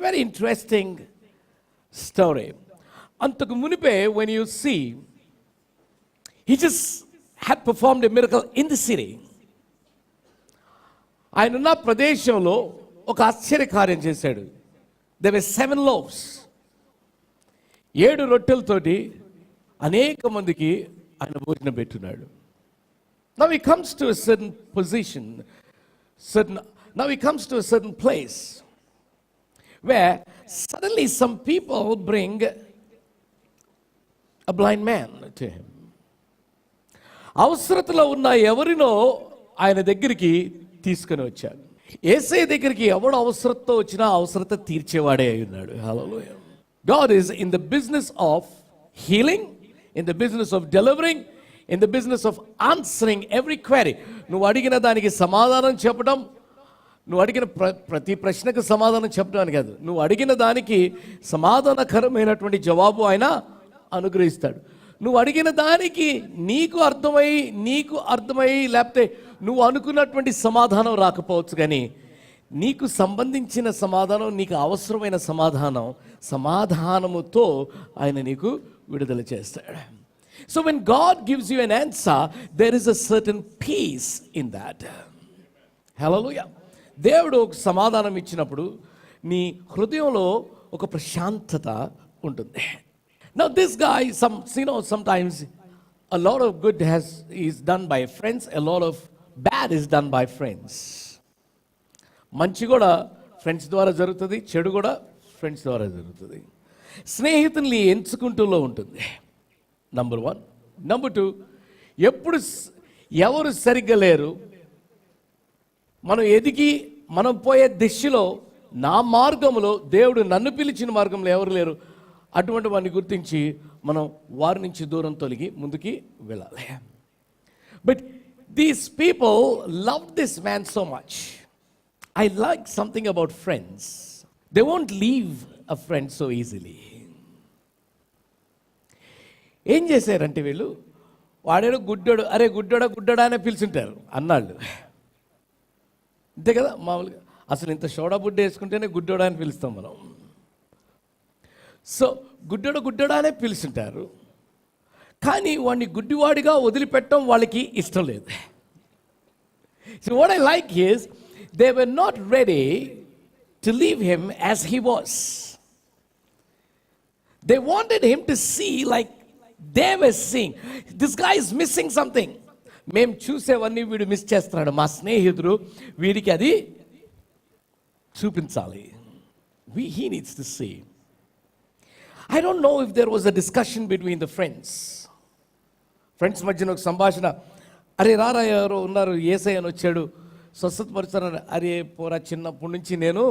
Very interesting story. Antaku munipe, when you see, he just had performed a miracle in the city. ఆయనున్న ప్రదేశంలో ఒక ఆశ్చర్యకార్యం చేశాడు. There were 7 loaves. 7 రొట్టెలతోటి అనేక మందికి ఆయన భోజనం పెట్టున్నాడు. Now he comes to a certain position, now he comes to a certain place where suddenly some people bring a blind man to him. అవసరతలో ఉన్న ఎవరినో ఆయన దగ్గరికి తీసుకొని వచ్చాడు. యేసయ్య దగ్గరికి ఎవడు అవసరతతో వచ్చినా అవసరత తీర్చేవాడే అయి ఉన్నాడు. హల్లెలూయా. God is in the business of healing, in the business of delivering, in the business of answering every query. నువ్వు అడిగిన దానికి సమాధానం చెప్పడం, నువ్వు అడిగిన ప్రతి ప్రశ్నకు సమాధానం చెప్పడానికి కాదు, నువ్వు అడిగిన దానికి సమాధానకరమైనటువంటి జవాబు ఆయన అనుగ్రహిస్తాడు. నువ్వు అడిగిన దానికి నీకు అర్థమై లేకపోతే నువ్వు అనుకున్నటువంటి సమాధానం రాకపోవచ్చు, కానీ నీకు సంబంధించిన సమాధానం, నీకు అవసరమైన సమాధానముతో ఆయన నీకు విడుదల చేస్తాడు. So when God gives you an answer, there is a certain peace in that. Hallelujah. దేవుడు ఒక సమాధానం ఇచ్చినప్పుడు నీ హృదయంలో ఒక ప్రశాంతత ఉంటుంది. Now this guy, sometimes a lot of good is done by friends, a lot of bad is done by friends. మంచి కూడా ఫ్రెండ్స్ ద్వారా జరుగుతుంది, చెడు కూడా ఫ్రెండ్స్ ద్వారా జరుగుతుంది. స్నేహితుల్ని ఎంచుకుంటూలో ఉంటుంది. నంబర్ 1. నంబర్ 2, ఎప్పుడు ఎవరు సరిగ్గా లేరు, మనం ఎదిగి మనం పోయే దిశలో, నా మార్గంలో, దేవుడు నన్ను పిలిచిన మార్గంలో ఎవరు లేరు, అటువంటి వారిని గుర్తించి మనం వారి నుంచి దూరం తొలగి ముందుకి వెళ్ళాలి. But these people love this man so much. I like something about friends. They won't leave a friend so easily. ఏం చేశారంటే వీళ్ళు, వాడేదో గుడ్డోడు, అరే గుడ్డోడా అనే పిలుచుంటారు అన్నాళ్ళు. అంతే కదా మామూలుగా. అసలు ఇంత సోడా బుడ్డ వేసుకుంటేనే గుడ్డోడా అని పిలుస్తాం మనం. సో గుడ్డోడా అనే పిలుచుంటారు, కానీ వాడిని గుడ్డివాడిగా వదిలిపెట్టడం వాళ్ళకి ఇష్టం లేదు. So what I like is they were not ready to leave him as he was. They wanted him to see like they were seeing. This guy is missing something. మేము చూసేవన్నీ వీడు మిస్ చేస్తున్నాడు, మా స్నేహితుడు వీడికి అది చూపించాలి. He needs to see. I don't know if there was a discussion between the friends. Friends మధ్యన ఒక సంభాషణ, అరే రారా ఎవరో ఉన్నారు, యేసయ్య అని వచ్చాడు, స్వస్థతపరుచున్నారు. అరే పోరా, చిన్నప్పటి నుంచి నేను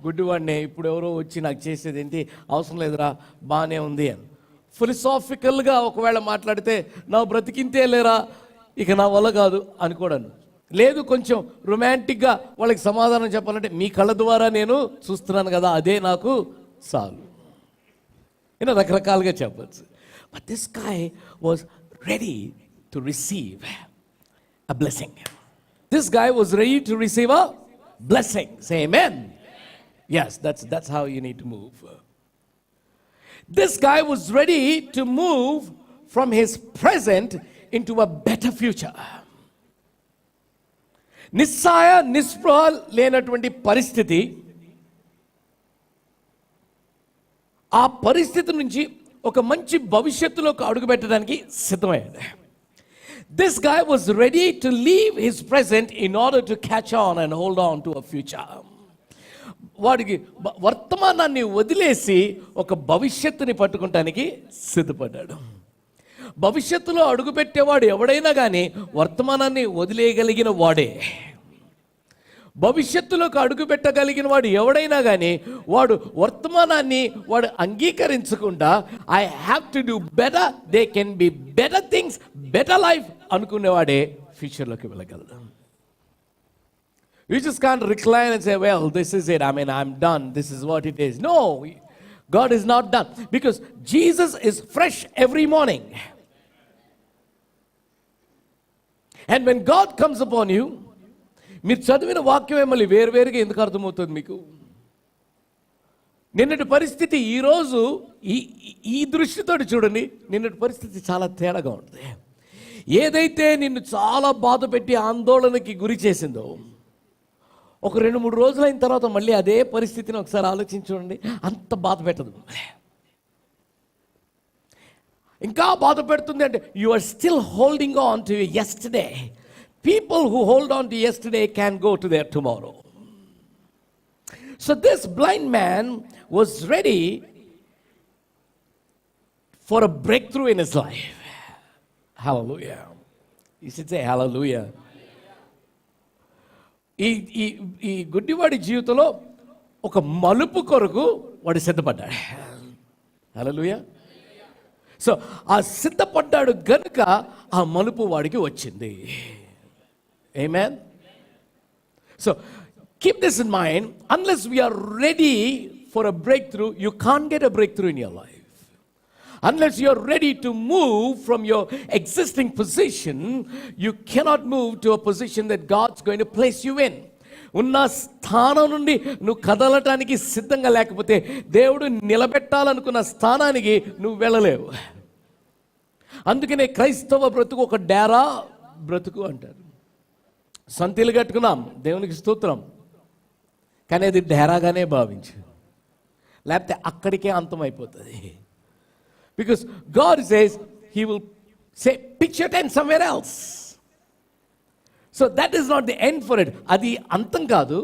గుడ్డివాడినే, ఇప్పుడు ఎవరో వచ్చి నాకు చేసేది ఏంటి, అవసరం లేదురా, బాగానే ఉంది అని ఫిలసాఫికల్గా ఒకవేళ మాట్లాడితే, నా బ్రతికింతే లేరా, ఇక నా వల్ల కాదు అనుకోవడాను లేదు. కొంచెం రొమాంటిక్గా వాళ్ళకి సమాధానం చెప్పాలంటే, మీ కళ్ళ ద్వారా నేను చూస్తున్నాను కదా, అదే నాకు చాలు, రకరకాలుగా చెప్పచ్చు. But this guy was ready to receive a blessing. This guy was ready to receive a blessing. Say amen. Yes, that's how you need to move. This guy was ready to move from his present into a better future. నిస్పృహ లేనటువంటి పరిస్థితి, ఆ పరిస్థితి నుంచి ఒక మంచి భవిష్యత్తులోకి అడుగుపెట్టడానికి సిద్ధమయ్యాడు. This guy was ready to leave his present in order to catch on and hold on to a future. వాడికి వర్తమానాన్ని వదిలేసి ఒక భవిష్యత్తుని పట్టుకుంటానికి సిద్ధపడ్డాడు. భవిష్యత్తులో అడుగుపెట్టేవాడు ఎవడైనా కానీ వర్తమానాన్ని వదిలేయగలిగిన వాడే. భవిష్యత్తులోకి అడుగు పెట్టగలిగిన వాడు ఎవడైనా కానీ వాడు వర్తమానాన్ని వాడు అంగీకరించకుండా I have to do better, they can be better things, better life అనుకునేవాడే ఫ్యూచర్లోకి వెళ్ళగలడు. You just can't recline and say, well, this is it. I mean, I'm done. This is what it is. No, God is not done. Because Jesus is fresh every morning. And when God comes upon you, మీరు చదివిన వాక్యమే మళ్ళీ వేరువేరుగా ఎందుకు అర్థమవుతుంది మీకు? నిన్నటి పరిస్థితి ఈరోజు ఈ దృష్టితో చూడండి, నిన్నటి పరిస్థితి చాలా తేడాగా ఉంటుంది. ఏదైతే నిన్ను చాలా బాధ పెట్టి ఆందోళనకి గురి చేసిందో, ఒక 2-3 రోజులు అయిన తర్వాత మళ్ళీ అదే పరిస్థితిని ఒకసారి ఆలోచించి చూడండి, అంత బాధ పెట్టదు. ఇంకా బాధ పెడుతుంది అంటే you are still holding on to yesterday. People who hold on to yesterday can go to their tomorrow. So this blind man was ready for a breakthrough in his life. Hallelujah. You should say hallelujah. ఈ గుడ్డివాడి జీవితంలో ఒక మలుపు కొరకు వాడు సిద్ధపడ్డాడు. హల్లెలూయా. So ఆ సిద్ధపడ్డాడు గనుక ఆ మలుపు వాడికి వచ్చింది. Amen. So keep this in mind. Unless we are ready for a breakthrough, you can't get a breakthrough in your life. Unless you are ready to move from your existing position, you cannot move to a position that God's going to place you in. ఉన్న స్థానం నుండి నువ్వు కదలటానికి సిద్ధంగా లేకపోతే దేవుడు నిలబెట్టాలనుకున్న స్థానానికి నువ్వు వెళ్ళలేవు. అందుకనే క్రైస్తవ బ్రతుకు ఒక డేరా బ్రతుకు అంటారు. సొంతలు కట్టుకున్నాం, దేవునికి స్తోత్రం, కానీ అది డేరాగానే భావించు, లేకపోతే అక్కడికే అంతమైపోతుంది. Because God says he will say pitch your tent somewhere else. So that is not the end for it. అది అంతం కాదు.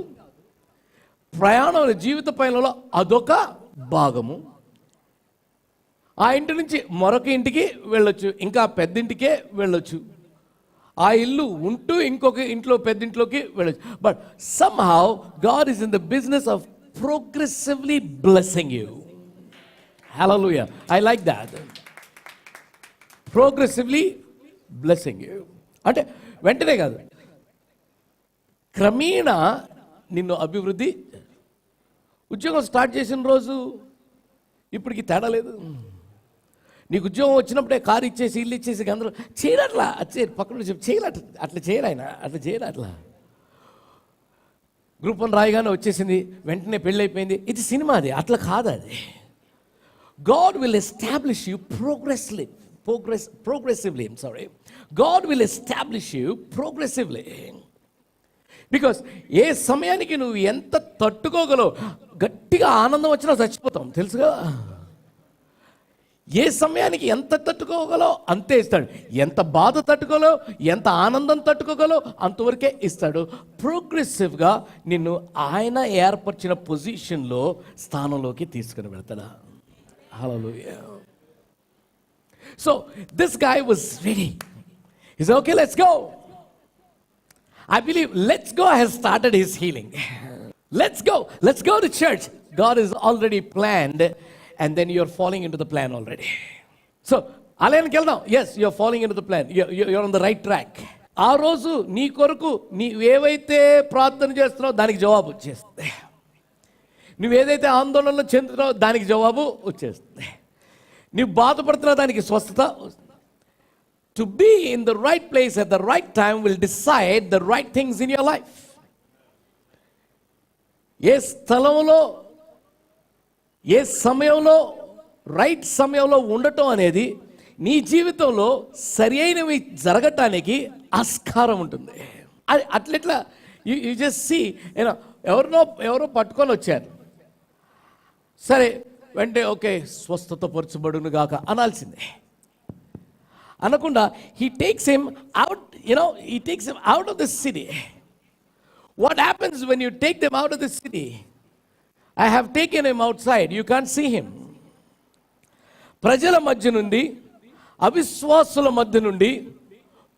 ప్రయాణం జీవిత పయనంలో అదొక భాగము. ఆ ఇంటి నుంచి మరొక ఇంటికి వెళ్ళొచ్చు, ఇంకా పెద్దింటికే వెళ్ళొచ్చు. ఆ ఇల్లు ఉంటూ ఇంకొక ఇంట్లో పెద్దింట్లోకి వెళ్ళచ్చు. But somehow God is in the business of progressively blessing you. Hallelujah. I like that. Progressively blessing you అంటే వెంటనే కాదు, క్రమేణా నిన్ను అభివృద్ధి. ఉద్యోగం స్టార్ట్ చేసిన రోజు ఇప్పటికి తేడా లేదు. నీకు ఉద్యోగం వచ్చినప్పుడే కారు ఇచ్చేసి ఇల్లు ఇచ్చేసి అందరూ చేయరట్లా, పక్కన చెప్పి చేయలట, అట్లా చేయరు ఆయన, అట్లా చేయరు. అట్లా గ్రూప్ 1 రాయగానే వచ్చేసింది, వెంటనే పెళ్ళి అయిపోయింది. ఇది సినిమా, అది అట్లా కాదు. అది God will establish you progressively. God will establish you progressively. Because ఏ సమయానికి నువ్వు ఎంత తట్టుకోగలవు. గట్టిగా ఆనందం వచ్చినా చచ్చిపోతాం, తెలుసుగా. ఏ సమయానికి ఎంత తట్టుకోగలవు అంతే ఇస్తాడు. ఎంత బాధ తట్టుకోగలవు, ఎంత ఆనందం తట్టుకోగలవు అంతవరకే ఇస్తాడు. ప్రోగ్రెసివ్గా నిన్ను ఆయన ఏర్పరిచిన పొజిషన్లో స్థానంలోకి తీసుకుని వెళ్తాడా. Hallelujah. So this guy was ready. He said, okay, let's go. I believe let's go has started his healing. Let's go to church. God is already planned. And then you're falling into the plan already. So, ఆలయానికి వెళ్దాం. Yes, you're falling into the plan. You're on the right track. ఆ రోజు నీ కొరకు నీవేవైతే ప్రార్థన చేస్తున్నావు దానికి జవాబు వచ్చేస్తుంది. నువ్వేదైతే ఆందోళనలో చెందుతున్నావు దానికి జవాబు వచ్చేస్తుంది. నువ్వు బాధపడుతున్నా దానికి స్వస్థత. To be in the right place at the right time will decide the right things in your life. ఏ స్థలంలో ఏ సమయంలో రైట్ సమయంలో ఉండటం అనేది నీ జీవితంలో సరి అయినవి జరగటానికి ఆస్కారం ఉంటుంది. అది అట్లెట్లా యూ జస్ట్ సీ ఎవరో పట్టుకొని వచ్చారు, సరే వెంటనే ఓకే స్వస్థత పరచబడును గాక అనాల్సిందే. అనకుండా he takes him out of the city. What happens when you take them out of the city? I have taken him outside, you can't see him. ప్రజల మధ్య నుండి, అవిశ్వాసుల మధ్య నుండి,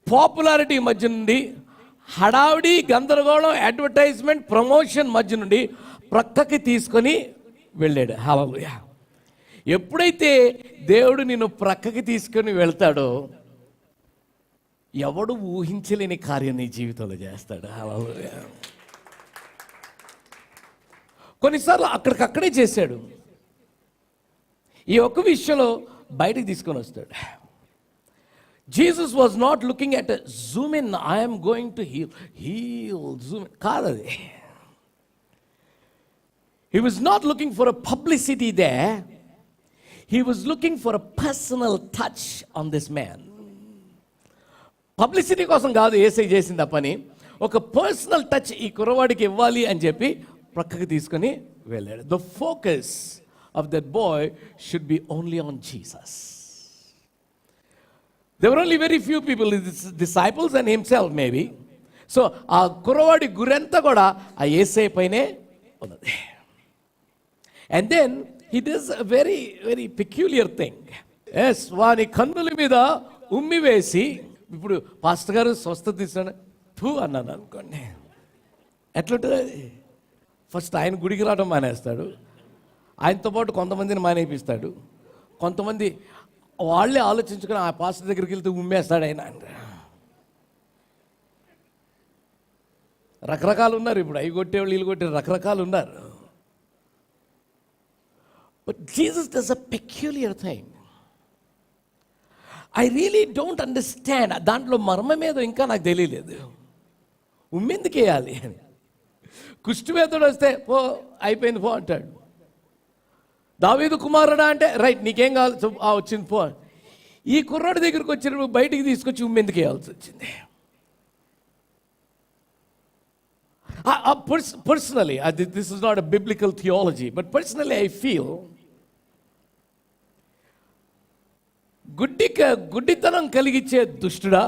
పాపులారిటీ మధ్య నుండి, హడావిడి గందరగోళం అడ్వర్టైజ్మెంట్ ప్రమోషన్ మధ్య నుండి ప్రక్కకి తీసుకొని వెళ్ళాడు. హల్లెలూయా. ఎప్పుడైతే దేవుడు నిన్ను ప్రక్కకి తీసుకొని వెళ్తాడో ఎవడు ఊహించలేని కార్యం నీ జీవితంలో చేస్తాడు. హల్లెలూయా. కొన్నిసార్లు అక్కడికక్కడే చేశాడు. ఈ ఒక్క విషయంలో బయటికి తీసుకొని వస్తాడు. Jesus was not looking at zoom in, I'm going to heal zoom in కాదు అది. He was not looking for a publicity they, he was looking for a personal touch on this man. Publicity కోసం కాదు యేసయ్య చేసింది ఆ పని, ఒక personal touch ఈ కుర్రవాడికి ఇవ్వాలి అని చెప్పి ప్రక్కకి తీసుకొని వెళ్ళాడు. The focus of that boy should be only on Jesus. There were only very few people, his disciples and himself maybe. So ఆ కుర్రవాడి గురంతా కూడా ఆ యేసయ్య పైనే ఉన్నది. And then he does a very very peculiar thing. Yes, వాని కన్నుల మీద ఉమ్మి వేసి, ఇప్పుడు పాస్టర్ గారు స్వస్థత తీసాను టూ అన్నాను అనుకోండి, ఎట్లుంటుంది అది? ఫస్ట్ ఆయన గుడికి రావడం మానేస్తాడు, ఆయనతో పాటు కొంతమందిని మానేపిస్తాడు, కొంతమంది వాళ్ళే ఆలోచించుకొని ఆ పాస్టర్ దగ్గరికి వెళ్తే ఉమ్మేస్తాడు ఆయన. రకరకాలు ఉన్నారు ఇప్పుడు, అవి కొట్టేవాళ్ళు వీళ్ళు కొట్టే రకరకాలు ఉన్నారు. But Jesus does a peculiar thing. I really don't understand. దాంట్లో మర్మం ఏదో ఇంకా నాకు తెలియలేదు. ఉమ్మెందుకు వేయాలి అని. కుష్టివేతుడు వస్తే పో అయిపోయింది పో అంటాడు. దావీదు కుమారుడా అంటే రైట్ నీకేం కావాలి వచ్చింది పో. ఈ కుర్రాడి దగ్గరికి వచ్చినప్పుడు బయటికి తీసుకొచ్చి ఉమ్మెందుకు వేయాల్సి వచ్చింది. Personally, this is not a biblical theology, but personally I feel గుడ్డితనం కలిగించే దుష్టుడా,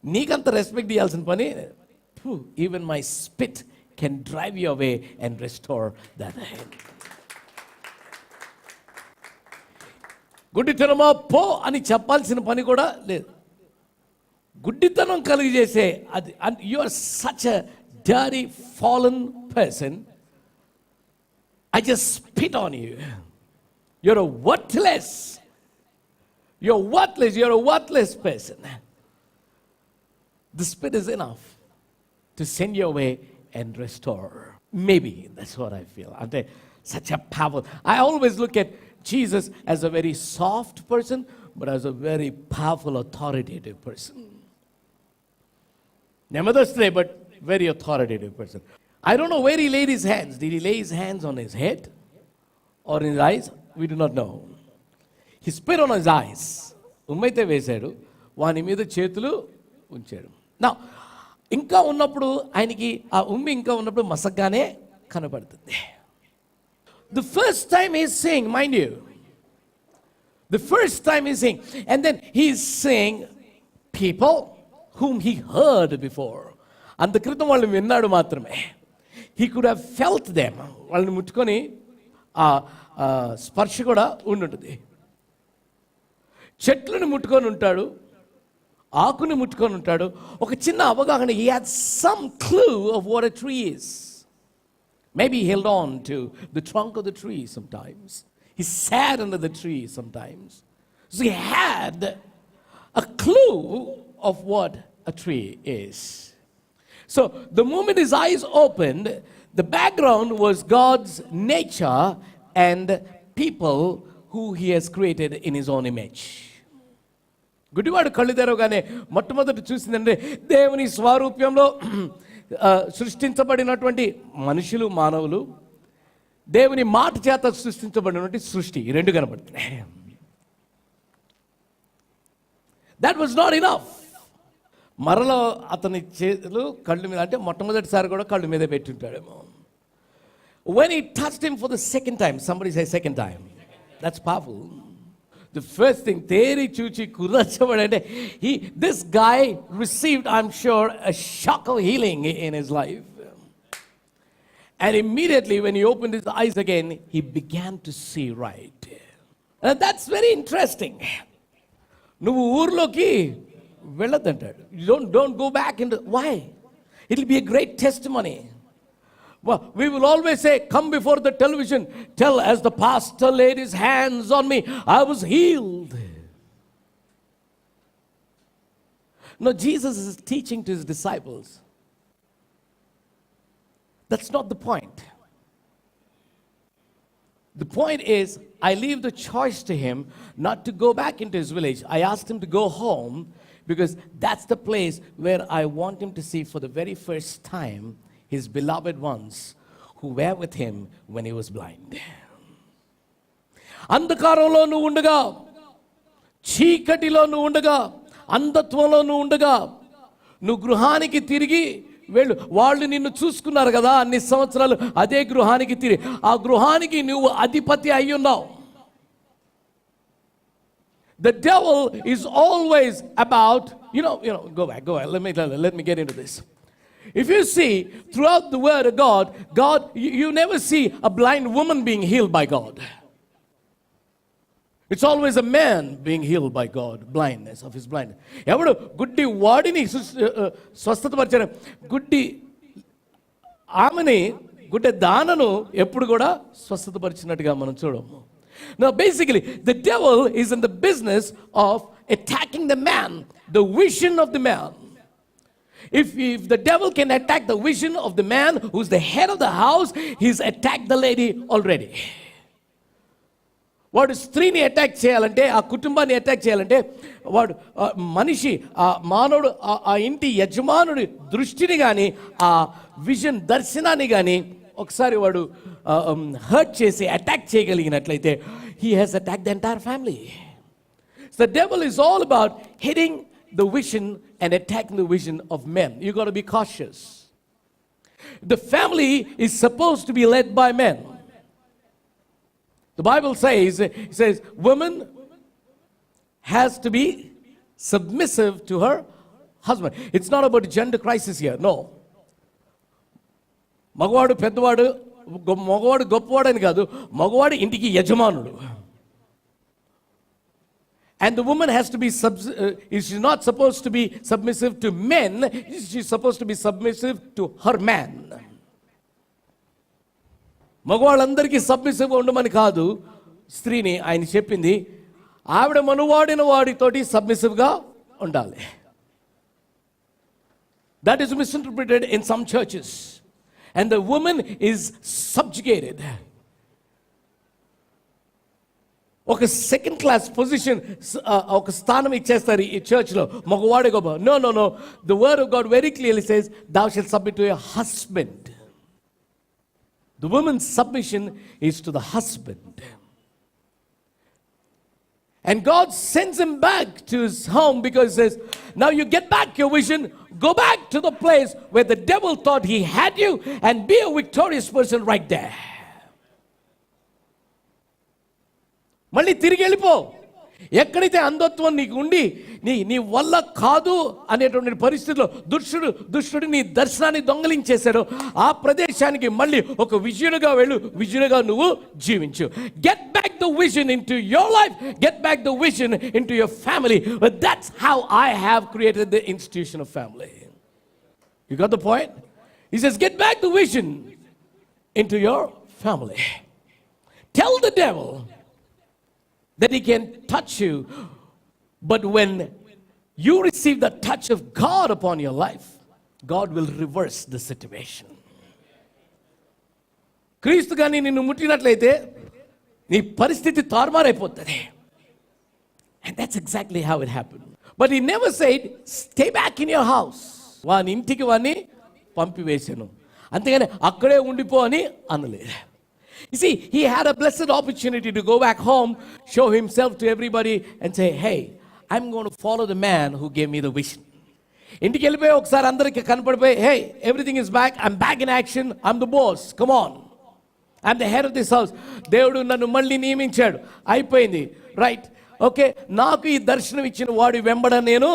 నీకంత రెస్పెక్ట్ ఇవ్వాల్సిన పని, even my spit can drive you away and restore that. గుడ్డితనమా పో అని చెప్పాల్సిన పని కూడా లేదు. గుడ్డితనం కలిగజేసే అది, you are such a dirty fallen person, I just spit on you. You're a worthless. You're worthless. You're a worthless person. The Spirit is enough to send you away and restore. Maybe that's what I feel. And such a power. I always look at Jesus as a very soft person, but as a very powerful, authoritative person. Namadastre, but very authoritative person. I don't know where he laid his hands. Did he lay his hands on his head or in his eyes? We do not know. He spit on his eyes. ఉమ్మైతే వేశాడు, వాని మీద చేతులు ఉంచాడు. నా ఇంకా ఉన్నప్పుడు ఆయనకి ఆ ఉమ్మి ఇంకా ఉన్నప్పుడు మసగ్గానే కనపడుతుంది. The first time he's saying, mind you, the first time he's saying, and then he's saying people whom he heard before. అంత క్రితం వాళ్ళు విన్నాడు మాత్రమే. He could have felt them. వాళ్ళని ముట్టుకొని ఆ స్పర్శ కూడా ఉండుంటుంది. చెట్లను ముట్టుకొని ఉంటాడు, ఆకుని ముట్టుకొని ఉంటాడు. ఒక చిన్న అవగాహన. he had some clue of what a tree is. Maybe he held on to the trunk of the tree sometimes. He sat under the tree sometimes. So he had a clue of what a tree is. So the moment his eyes opened, the background was God's nature and people who he has created in his own image. గుడ్డివాడు కళ్ళు తెరవగానే మొట్టమొదటి చూసిందంటే దేవుని స్వరూప్యంలో సృష్టించబడినటువంటి మనుషులు, మానవులు, దేవుని మాట చేత సృష్టించబడినటువంటి సృష్టి, ఈ రెండు కనబడుతున్నాయి. That was not enough. మరలో అతని చేతులు కళ్ళు మీద, అంటే మొట్టమొదటిసారి కూడా కళ్ళు మీద పెట్టుంటాడేమో. When he touched him for the second time, somebody say second time. That's powerful. The first thing, teri chuchi kurachavadante, this guy received, I'm sure, a shock of healing in his life. And immediately when he opened his eyes again, he began to see right. And that's very interesting. నువ్వు ఊర్లోకి వెళ్ళొద్దంటాడు. Don't go back into. Why? It'll be a great testimony. Well, we will always say, come before the television, tell as the pastor laid his hands on me, I was healed. No, Jesus is teaching to his disciples. That's not the point. The point is, I leave the choice to him not to go back into his village. I asked him to go home because that's the place where I want him to see for the very first time his beloved ones who were with him when he was blind. అంధకారంలో నువ్వు ఉండగా, చీకటిలో నువ్వు ఉండగా, అంధత్వంలో నువ్వు ఉండగా, నువ్వు గృహానికి తిరిగి వెళ్ళు. వాళ్ళు నిన్ను చూసుకున్నారు కదా అన్ని సంవత్సరాలు, అదే గృహానికి తిరిగి, ఆ గృహానికి నువ్వు అధిపతి అయి ఉన్నావు. The devil is always about, go back, let me get into this. If you see throughout the word of God, you never see a blind woman being healed by God. It's always a man being healed by God, blindness of his blindness. ఎవడు గుడ్డి వాడిని స్వస్థతపరిచారు, గుడ్డి ఆమెని, గుడ్డి దానను ఎప్పుడు కూడా స్వస్థతపరిచినట్టుగా మనం చూడము. Now basically the devil is in the business of attacking the man, the vision of the man. If the devil can attack the vision of the man who's the head of the house, he's attacked the lady already. వాడు స్త్రీని attack చేయాలంటే, ఆ కుటుంబాన్ని attack చేయాలంటే, వాడు మనిషి, ఆ మానవుడు, ఆ ఇంటి యజమానుడి దృష్టిని కానీ, ఆ విజన్ దర్శనాన్ని కానీ ఒకసారి వాడు హర్ట్ చేసి attack చేయగలిగినట్లయితే, he has attacked the entire family. So the devil is all about hitting the vision and attacking the vision of men. You got to be cautious. The family is supposed to be led by men. The Bible says woman has to be submissive to her husband. It's not about a gender crisis here. No. మగవాడు పెద్దవాడు, మగవాడు గొప్పవాడు అని కాదు, మగవాడు ఇంటికి యజమానుడు. And the woman has to be she's not supposed to be submissive to men, she's supposed to be submissive to her man. మగవాళ్ళందరికీ సబ్మిసివ్గా ఉండమని కాదు స్త్రీని ఆయన చెప్పింది, ఆవిడ మనువాడిన వాడితోటి సబ్మిసివ్గా ఉండాలి. That is misinterpreted in some churches. And the woman is subjugated. ఒక second class position, ఒక స్థానం ఇచ్చేస్తారు ఈ చర్చ్లో, మగవాడే గొప్ప. No. The word of God very clearly says, thou shalt submit to your husband. The woman's submission is to the husband. And God sends him back to his home because he says, now you get back your vision, go back to the place where the devil thought he had you, and be a victorious person right there. మళ్ళీ తిరిగి వెళ్ళిపో. ఎక్కడైతే అంధత్వం నీకు ఉండి నీ వల్ల కాదు అనేటువంటి పరిస్థితిలో దుష్టుడు నీ దర్శనాన్ని దొంగలించేశాడో, ఆ ప్రదేశానికి మళ్ళీ ఒక విజయుడుగా వెళ్ళు, విజయుడుగా నువ్వు జీవించు. Get back the vision in to your life, get back the vision in to your family. That's how I have created the institution of family. You got the point? He says get back the vision in to your family. Tell the devil that he can touch you, but when you receive the touch of God upon your life, God will reverse the situation. క్రీస్తు గాని నిన్ను ముట్టినట్లయితే నీ పరిస్థితి తారుమారైపోతుంది. And that's exactly how it happened. But he never said, stay back in your house. వాని ఇంటికి వాని పంపివేశాను, అంతేగాని అక్కడే ఉండిపో అని అనలేదు. You see, he had a blessed opportunity to go back home, show himself to everybody and say, hey, I'm going to follow the man who gave me the vision. ఇంటికి వెళ్ళిపోయి ఒకసారి అందరికి కనపడిపోయి, hey, everything is back, I'm back in action, I'm the boss, come on, I'm the head of this house. దేవుడు నన్ను మళ్ళీ నియమించాడు, అయిపోయింది, right, okay, నాకు ఈ దర్శనం ఇచ్చిన వాడి వెంబడ నేను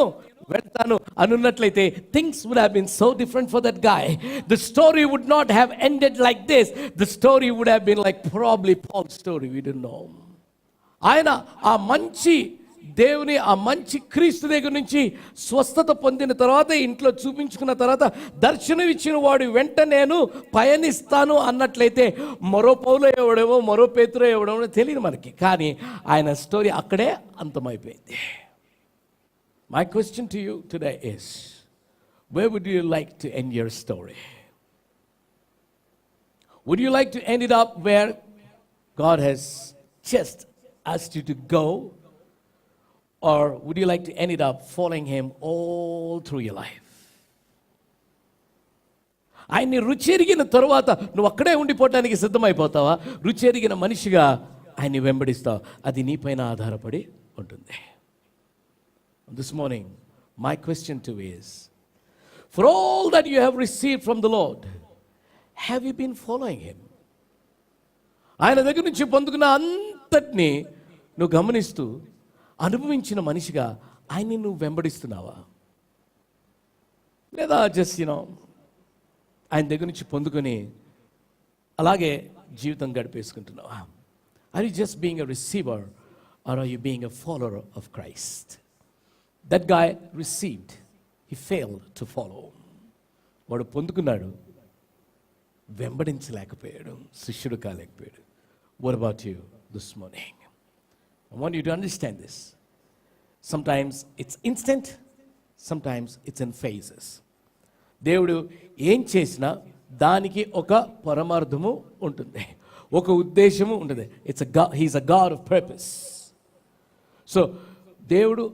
వెళ్తాను అనున్నట్లయితే things would have been so different for that guy. The story would not have ended like this. The story would have been like probably Paul story, we don't know. ఆయన ఆ మంచి దేవుని, ఆ మంచి క్రీస్తు దగ్గర నుంచి స్వస్థత పొందిన తర్వాత, ఇంట్లో చూపించుకున్న తర్వాత, దర్శనం ఇచ్చిన వాడు వెంట నేను పయనిస్తాను అన్నట్లయితే మరో పౌలు ఎవడేమో మరో పేతురు ఎవడేమో తెలియదు మనకి. కానీ ఆయన స్టోరీ అక్కడే అంతమైపోయింది. My question to you today is, where would you like to end your story? Would you like to end it up where God has just asked you to go? Or would you like to end it up following him all through your life? ఆయన్ని రుచి ఎరిగిన తరువాత నువ్వు అక్కడే ఉండిపోవటానికి సిద్ధమైపోతావా? రుచి ఎరిగిన మనిషిగా ఆయన్ని వెంబడిస్తావు. అది నీపైన ఆధారపడి ఉంటుంది. This morning, my question to you is, for all that you have received from the Lord, have you been following him? ఆయన దగ్గర నుంచి పొందుకున్న అంతటినీ నువ్వు గమనిస్తూ అనుభవించిన మనిషిగా ఆయన్ని నువ్వు వెంబడిస్తున్నావా? లేదా జస్ట్ ఆయన దగ్గర నుంచి పొందుకొని అలాగే జీవితం గడిపేసుకుంటున్నావా? Are you just being a receiver or are you being a follower of Christ? That guy received, he failed to follow. వాడు పొందుకున్నాడు, వెంబడించలేకపోయాడు, శిష్యుడు కాలేకపోయాడు. What about you this morning? I want you to understand this. Sometimes it's instant, sometimes it's in phases. దేవుడు ఏం చేసినా దానికి ఒక పరమార్థము ఉంటుంది, ఒక ఉద్దేశము ఉంటుంది. He's a God of purpose. So దేవుడు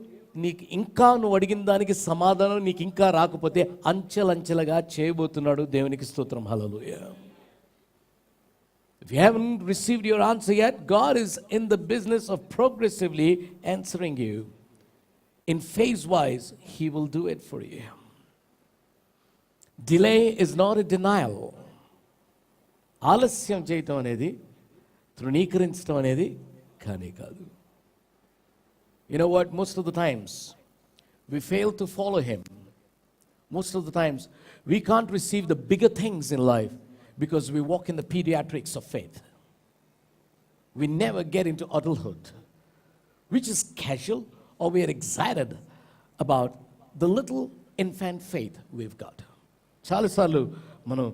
నీకు ఇంకా నువ్వు అడిగిన దానికి సమాధానం నీకు ఇంకా రాకపోతే అంచెలంచెలుగా చేయబోతున్నాడు. దేవునికి స్తోత్రం, హల్లెలూయా. If you haven't received your answer yet, God is in the business of progressively answering you. In phase wise, he will do it for you. Delay is not a denial. ఆలస్యం చేయటం అనేది, తృణీకరించడం అనేది కానీ కాదు. You know what? Most of the times we fail to follow him. Most of the times we can't receive the bigger things in life because we walk in the pediatrics of faith. We never get into adulthood. We just casual, or we are excited about the little infant faith we've got. చాలాసార్లు మనం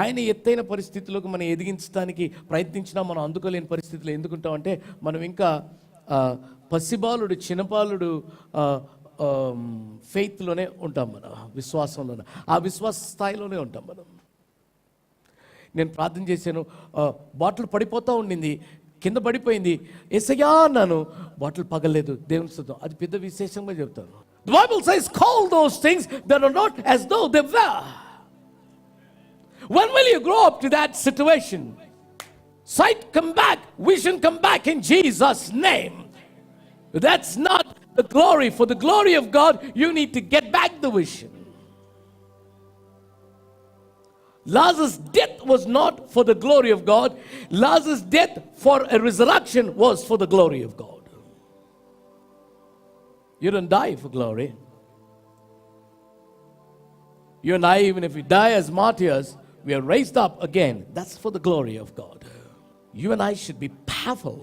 ఆయన ఎత్తైన పరిస్థితులకు మనం ఎదిగించడానికి ప్రయత్నించినా మనం అందుకోలేని పరిస్థితులు ఎందుకుంటామంటే మనం ఇంకా పసిబాలుడు, చిన్నపాలుడు ఫెయిత్లోనే ఉంటాం, మనం విశ్వాసంలోనే, ఆ విశ్వాస స్థాయిలోనే ఉంటాం మనం. నేను ప్రార్థన చేశాను, బాటిల్ పడిపోతూ ఉండింది, కింద పడిపోయింది, యేసయ్యా అన్నాను, బాటిల్ పగలేదు. దేవుని స్తుతం, అది పెద్ద విశేషంగా చెప్తాను. The Bible says, call those things that are not as though they were. When will you grow up to that situation? Sight come back, vision come back in Jesus' name. That's not the glory. For the glory of God, you need to get back the vision. Lazarus' death was not for the glory of God. Lazarus' death for a resurrection was for the glory of God. You don't die for glory. You and I, even if we die as martyrs, we are raised up again. That's for the glory of God. You and I should be powerful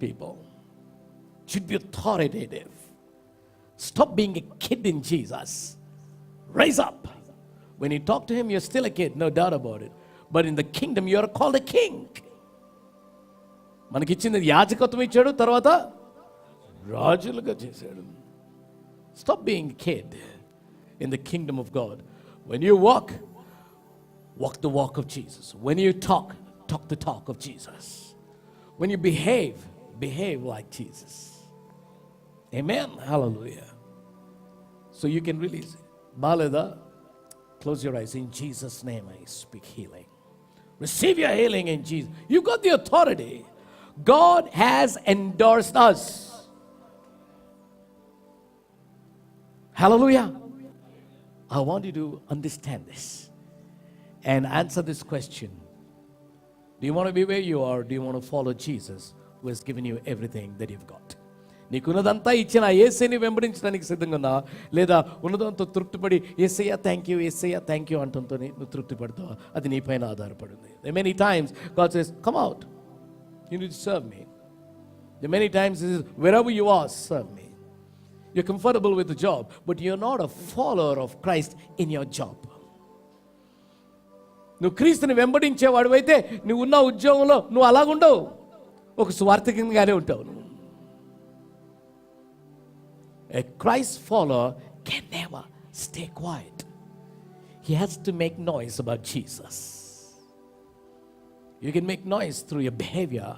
people. Should be authoritative. Stop being a kid in Jesus. Raise up. When you talk to him, you're still a kid, no doubt about it. But in the kingdom, you are called a king. మనకి ఇచ్చింది యాజకత్వం ఇచ్చాడు, తర్వాత రాజులుగా చేశాడు. Stop being a kid in the kingdom of God. When you walk, walk the walk of Jesus. When you talk, talk the talk of Jesus. When you behave, behave like Jesus. Amen. Hallelujah. So you can release it. Baleda, close your eyes. In Jesus' name, I speak healing. Receive your healing in Jesus. You got the authority. God has endorsed us. Hallelujah. I want you to understand this and answer this question. Do you want to be where you are? Or do you want to follow Jesus, who has given you everything that you've got? నీకున్నదంతా ఇచ్చిన ఆ యేసుని వెంబడించడానికి సిద్ధంగా ఉన్నా, లేదా ఉన్నదంతా తృప్తిపడి యేసయ్యా thank you, యేసయ్యా థ్యాంక్ యూ అంటంతో నువ్వు తృప్తి పడతావా? అది నీ పైన ఆధారపడింది. Many times God says, come out, you need to serve me. Many times He says, wherever you are, serve me. You're comfortable with the job, but you're not a follower of Christ in your job. నువ్వు క్రీస్తుని వెంబడించేవాడు అయితే నువ్వు ఉన్న ఉద్యోగంలో నువ్వు అలాగుండవు, ఒక స్వార్థకంగానే ఉంటావు. A Christ follower can never stay quiet. He has to make noise about Jesus. You can make noise through your behavior.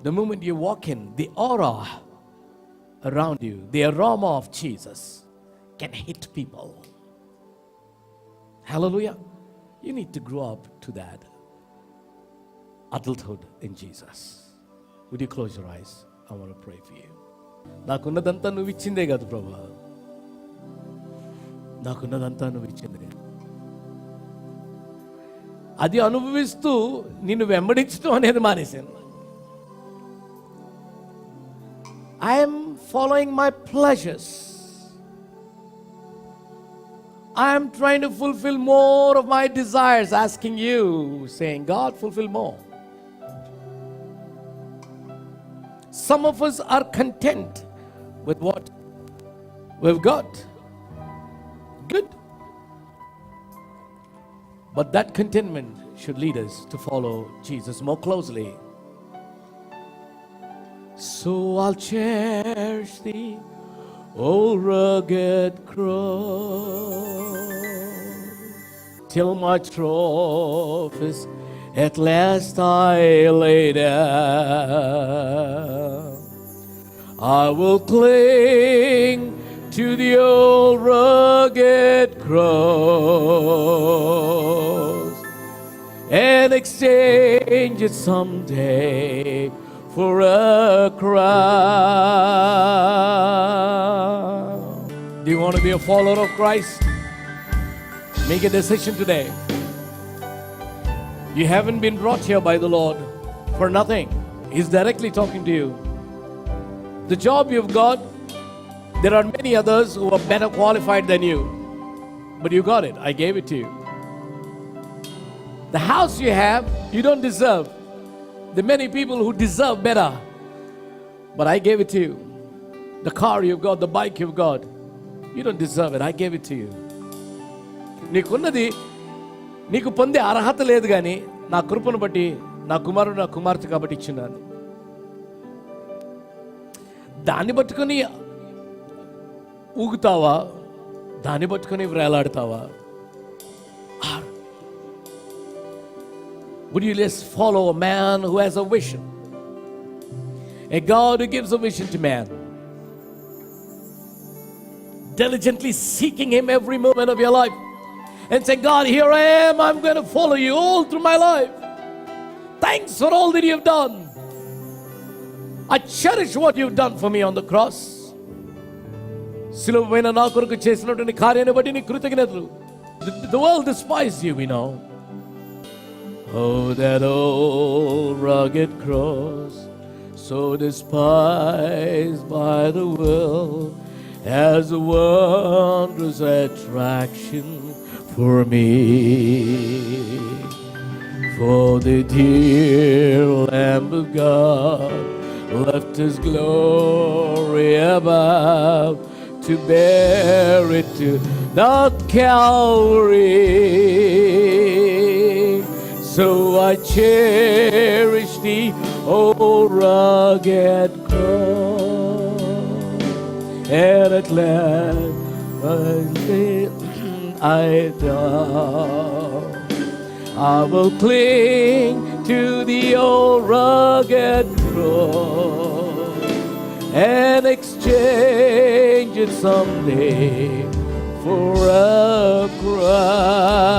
The moment you walk in, the aura around you, the aroma of Jesus can hit people. Hallelujah. You need to grow up to that adulthood in Jesus. Would you close your eyes? I want to pray for you. నాకున్నదంతా నువ్వు ఇచ్చిందే కాదు ప్రభా, నాకున్నదంతా నువ్వు ఇచ్చిందే. అది అనుభవిస్తూ నిన్ను వెంబడించడం అనేది మానేశాను. I am following my pleasures. I am trying to fulfill more of my desires, asking you, saying, God, fulfill more. Some of us are content with what we've got. Good. But that contentment should lead us to follow Jesus more closely. So I'll cherish thee, O rugged cross, till my trophies at last I lay down. I will cling to the old rugged cross and exchange it someday for a crown. Do you want to be a follower of Christ? Make a decision today. You haven't been brought here by the Lord for nothing. He's directly talking to you. The job you've got, there are many others who are better qualified than you, but you got it. I gave it to you. The house you have, you don't deserve. There are many people who deserve better, but I gave it to you. The car you've got, the bike you've got, you don't deserve it. I gave it to you. నీకున్నది నీకు పొందే అర్హత లేదు, కానీ నా కృపను బట్టి నా కుమారుడు నా కుమార్తె కాబట్టి ఇచ్చినాను. దాన్ని పట్టుకొని ఊగుతావా? దాన్ని పట్టుకొని వేలాడతావా? Would you just follow a man who has a vision? A God who gives a vision to man. Diligently seeking Him every moment of your life. And say, God, here I am. I'm going to follow you all through my life. Thanks for all that you've done. I cherish what you've done for me on the cross. సిలువపైన నా కొరకు చేసినటువంటి కార్యాన్ని బట్టి నీ కృతజ్ఞతలు. The world despises you, we know. Oh, that old rugged cross, so despised by the world, has a wondrous attraction for me. For the dear Lamb of God left His glory above to bear it to the Calvary. So I cherish thee, O rugged cross, and at last I die. I will cling to the old rugged cross and exchange it someday for a crown.